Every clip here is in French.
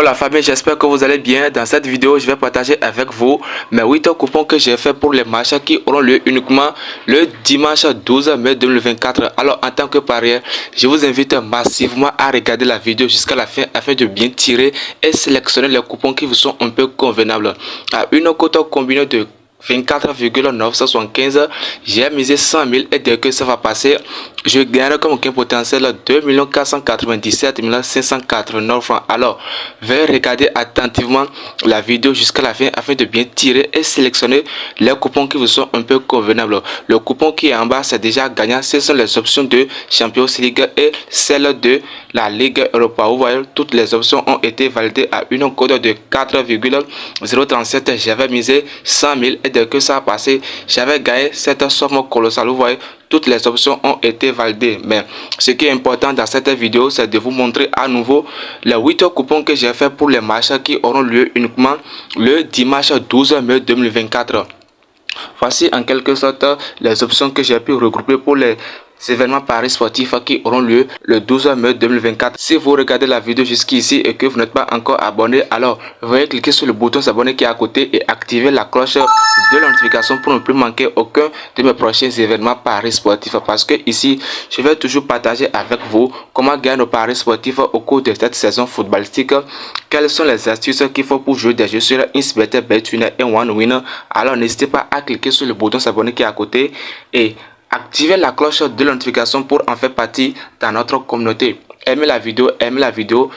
Alors la famille, j'espère que vous allez bien. Dans cette vidéo, je vais partager avec vous mes 8 coupons que j'ai fait pour les matchs qui auront lieu uniquement le dimanche 12 mai 2024. Alors en tant que parieur, je vous invite massivement à regarder la vidéo jusqu'à la fin afin de bien tirer et sélectionner les coupons qui vous sont un peu convenables. À une cote combinée de 24,975, j'ai misé 100 000 et dès que ça va passer, je gagnerai comme gain potentiel 2 497 589 francs. Alors, veuillez regarder attentivement la vidéo jusqu'à la fin afin de bien tirer et sélectionner les coupons qui vous sont un peu convenables. Le coupon qui est en bas, c'est déjà gagnant. Ce sont les options de Champions League et celle de la Ligue Europa. Vous voyez, toutes les options ont été validées à une cote de 4,037. J'avais misé 100 000 et dès que ça a passé, j'avais gagné cette somme colossale. Vous voyez, toutes les options ont été validées. Mais ce qui est important dans cette vidéo, c'est de vous montrer à nouveau les 8 coupons que j'ai fait pour les matchs qui auront lieu uniquement le dimanche 12 mai 2024. Voici en quelque sorte les options que j'ai pu regrouper pour les événements paris sportifs qui auront lieu le 12 mai 2024. Si vous regardez la vidéo jusqu'ici et que vous n'êtes pas encore abonné, alors veuillez cliquer sur le bouton s'abonner qui est à côté et activer la cloche de la notification pour ne plus manquer aucun de mes prochains événements paris sportifs. Parce que ici, je vais toujours partager avec vous comment gagner nos paris sportifs au cours de cette saison footballistique. Quelles sont les astuces qu'il faut pour jouer des jeux sur Insbet, Betwin et OneWin. Alors n'hésitez pas à cliquer sur le bouton s'abonner qui est à côté et activez la cloche de la notification pour en faire partie dans notre communauté. Aimez la vidéo,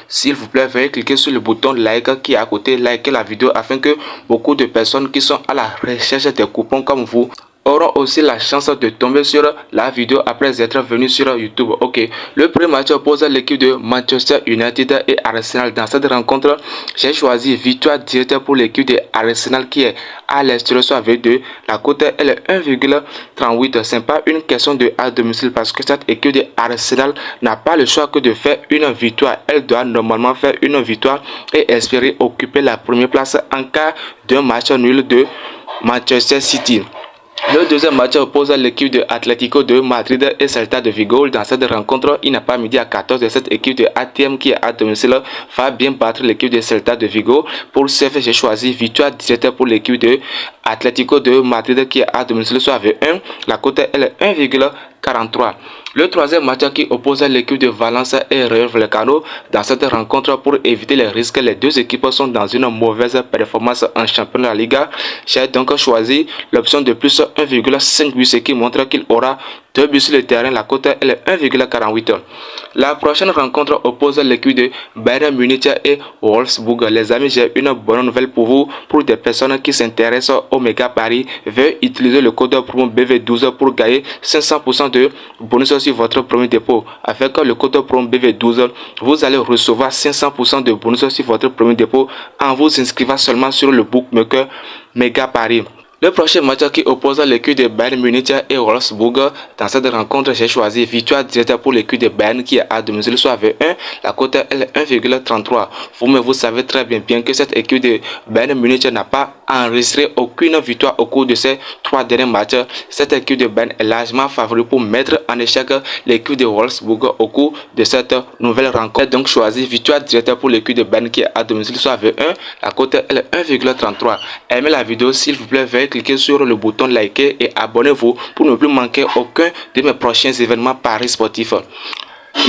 s'il vous plaît, veuillez cliquer sur le bouton like qui est à côté, likez la vidéo afin que beaucoup de personnes qui sont à la recherche des coupons comme vous auront aussi la chance de tomber sur la vidéo après être venus sur YouTube. Ok, le premier match oppose l'équipe de Manchester United et Arsenal. Dans cette rencontre, j'ai choisi victoire directe pour l'équipe de Arsenal qui est à l'extérieur soit avec 2. La cote est 1,38. Ce n'est pas une question de à domicile parce que cette équipe de Arsenal n'a pas le choix que de faire une victoire. Elle doit normalement faire une victoire et espérer occuper la première place en cas d'un match nul de Manchester City. Le deuxième match oppose l'équipe de Atlético de Madrid et Celta de Vigo. Dans cette rencontre, il n'a pas midi à 14 de cette équipe de ATM qui est à domicile va bien battre l'équipe de Celta de Vigo. Pour ce fait, j'ai choisi victoire directe pour l'équipe de Atlético de Madrid qui est à domicile soit avec 1. La cote est 1,43. Le troisième match qui oppose l'équipe de Valence et Rayo Vallecano. Dans cette rencontre, pour éviter les risques, les deux équipes sont dans une mauvaise performance en championnat de la Liga. J'ai donc choisi l'option de plus 1,5, ce qui montre qu'il aura 2 buts sur le terrain. La cote est 1,48. La prochaine rencontre oppose l'équipe de Bayern Munich et Wolfsburg. Les amis, j'ai une bonne nouvelle pour vous. Pour des personnes qui s'intéressent au méga pari, veuillez utiliser le code promo BV12 pour gagner 500% de bonus sur votre premier dépôt. Avec le code promo BV12, vous allez recevoir 500% de bonus sur votre premier dépôt en vous inscrivant seulement sur le bookmaker méga pari. Le prochain match qui oppose l'équipe de Bayern Munich et Wolfsburg. Dans cette rencontre, j'ai choisi victoire directe pour l'équipe de Bayern qui est à domicile soit avec 1. La cote est 1,33. Vous savez très bien que cette équipe de Bayern Munich n'a pas enregistré aucune victoire au cours de ces 3 derniers matchs. Cette équipe de Bayern est largement favorite pour mettre en échec l'équipe de Wolfsburg au cours de cette nouvelle rencontre. J'ai donc choisi victoire directe pour l'équipe de Bayern qui est à domicile soit avec 1. La cote est 1,33. Aimez la vidéo s'il vous plaît, veuillez cliquez sur le bouton liker et abonnez-vous pour ne plus manquer aucun de mes prochains événements paris sportifs.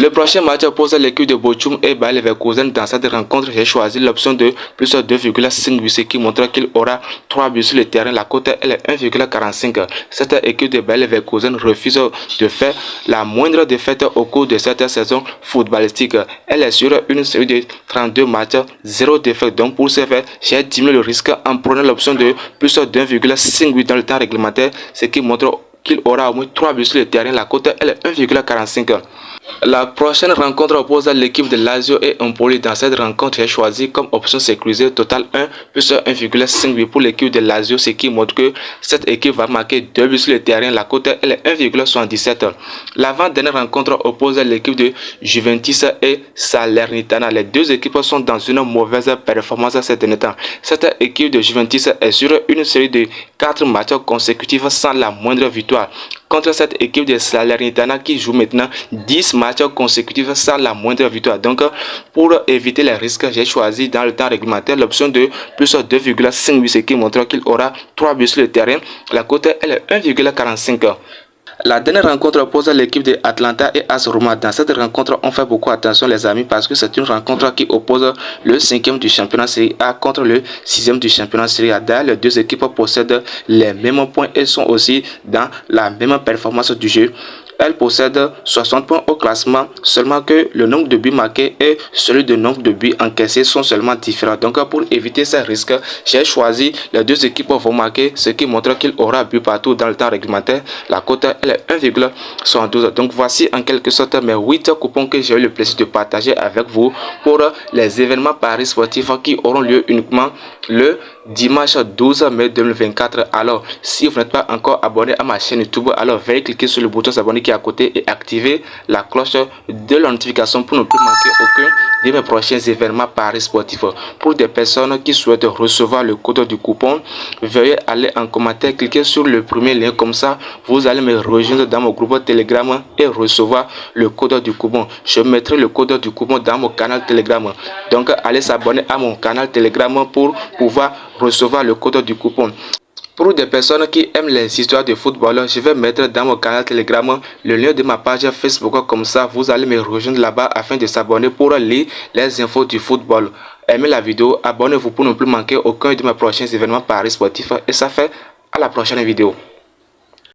Le prochain match oppose l'équipe de Bochum et Bayer Leverkusen. Dans cette rencontre, j'ai choisi l'option de plus 2,5 ce qui montre qu'il aura 3 buts sur le terrain. La cote est 1,45. Cette équipe de Bayer Leverkusen refuse de faire la moindre défaite au cours de cette saison footballistique. Elle est sur une série de 32 matchs, 0 défaite. Donc pour ce faire, j'ai diminué le risque en prenant l'option de plus 1,5 dans le temps réglementaire, ce qui montre qu'il aura au moins 3 buts sur le terrain. La cote est 1,45. La prochaine rencontre oppose l'équipe de Lazio et Empoli. Dans cette rencontre, j'ai choisi comme option sécurisée total 1 plus 1,5 pour l'équipe de Lazio, ce qui montre que cette équipe va marquer 2 buts sur le terrain. La cote est 1,77. L'avant-dernière rencontre oppose l'équipe de Juventus et Salernitana. Les deux équipes sont dans une mauvaise performance ces derniers temps. Cette équipe de Juventus est sur une série de 4 matchs consécutifs sans la moindre victoire. contre cette équipe de Salernitana qui joue maintenant 10 matchs consécutifs sans la moindre victoire. Donc, pour éviter les risques, j'ai choisi dans le temps réglementaire l'option de plus 2,5 buts, ce qui montre qu'il aura 3 buts sur le terrain. La cote elle est 1,45. La dernière rencontre oppose l'équipe de Atlanta et AS Roma. Dans cette rencontre, on fait beaucoup attention les amis parce que c'est une rencontre qui oppose le 5e du championnat Serie A contre le 6e du championnat Serie A. D'ailleurs, les deux équipes possèdent les mêmes points et sont aussi dans la même performance du jeu. Elle possède 60 points au classement, seulement que le nombre de buts marqués et celui de nombre de buts encaissés sont seulement différents. Donc pour éviter ces risques, j'ai choisi les deux équipes vont marquer, ce qui montre qu'il aura but partout dans le temps réglementaire. La cote elle est 1,72. Donc voici en quelque sorte mes 8 coupons que j'ai eu le plaisir de partager avec vous pour les événements paris sportifs qui auront lieu uniquement le dimanche 12 mai 2024. Alors si vous n'êtes pas encore abonné à ma chaîne YouTube, alors veuillez cliquer sur le bouton s'abonner qui est à côté et activer la cloche de la notification pour ne plus manquer aucun de mes prochains événements paris sportifs. Pour des personnes qui souhaitent recevoir le code du coupon, veuillez aller en commentaire, cliquer sur le premier lien, comme ça vous allez me rejoindre dans mon groupe Telegram et recevoir le code du coupon. Je mettrai le code du coupon dans mon canal Telegram. Donc allez s'abonner à mon canal Telegram pour pouvoir recevoir le code du coupon. Pour des personnes qui aiment les histoires de football, je vais mettre dans mon canal Telegram le lien de ma page Facebook. Comme ça, vous allez me rejoindre là-bas afin de s'abonner pour lire les infos du football. Aimez la vidéo, abonnez-vous pour ne plus manquer aucun de mes prochains événements paris sportifs. Et ça fait à la prochaine vidéo.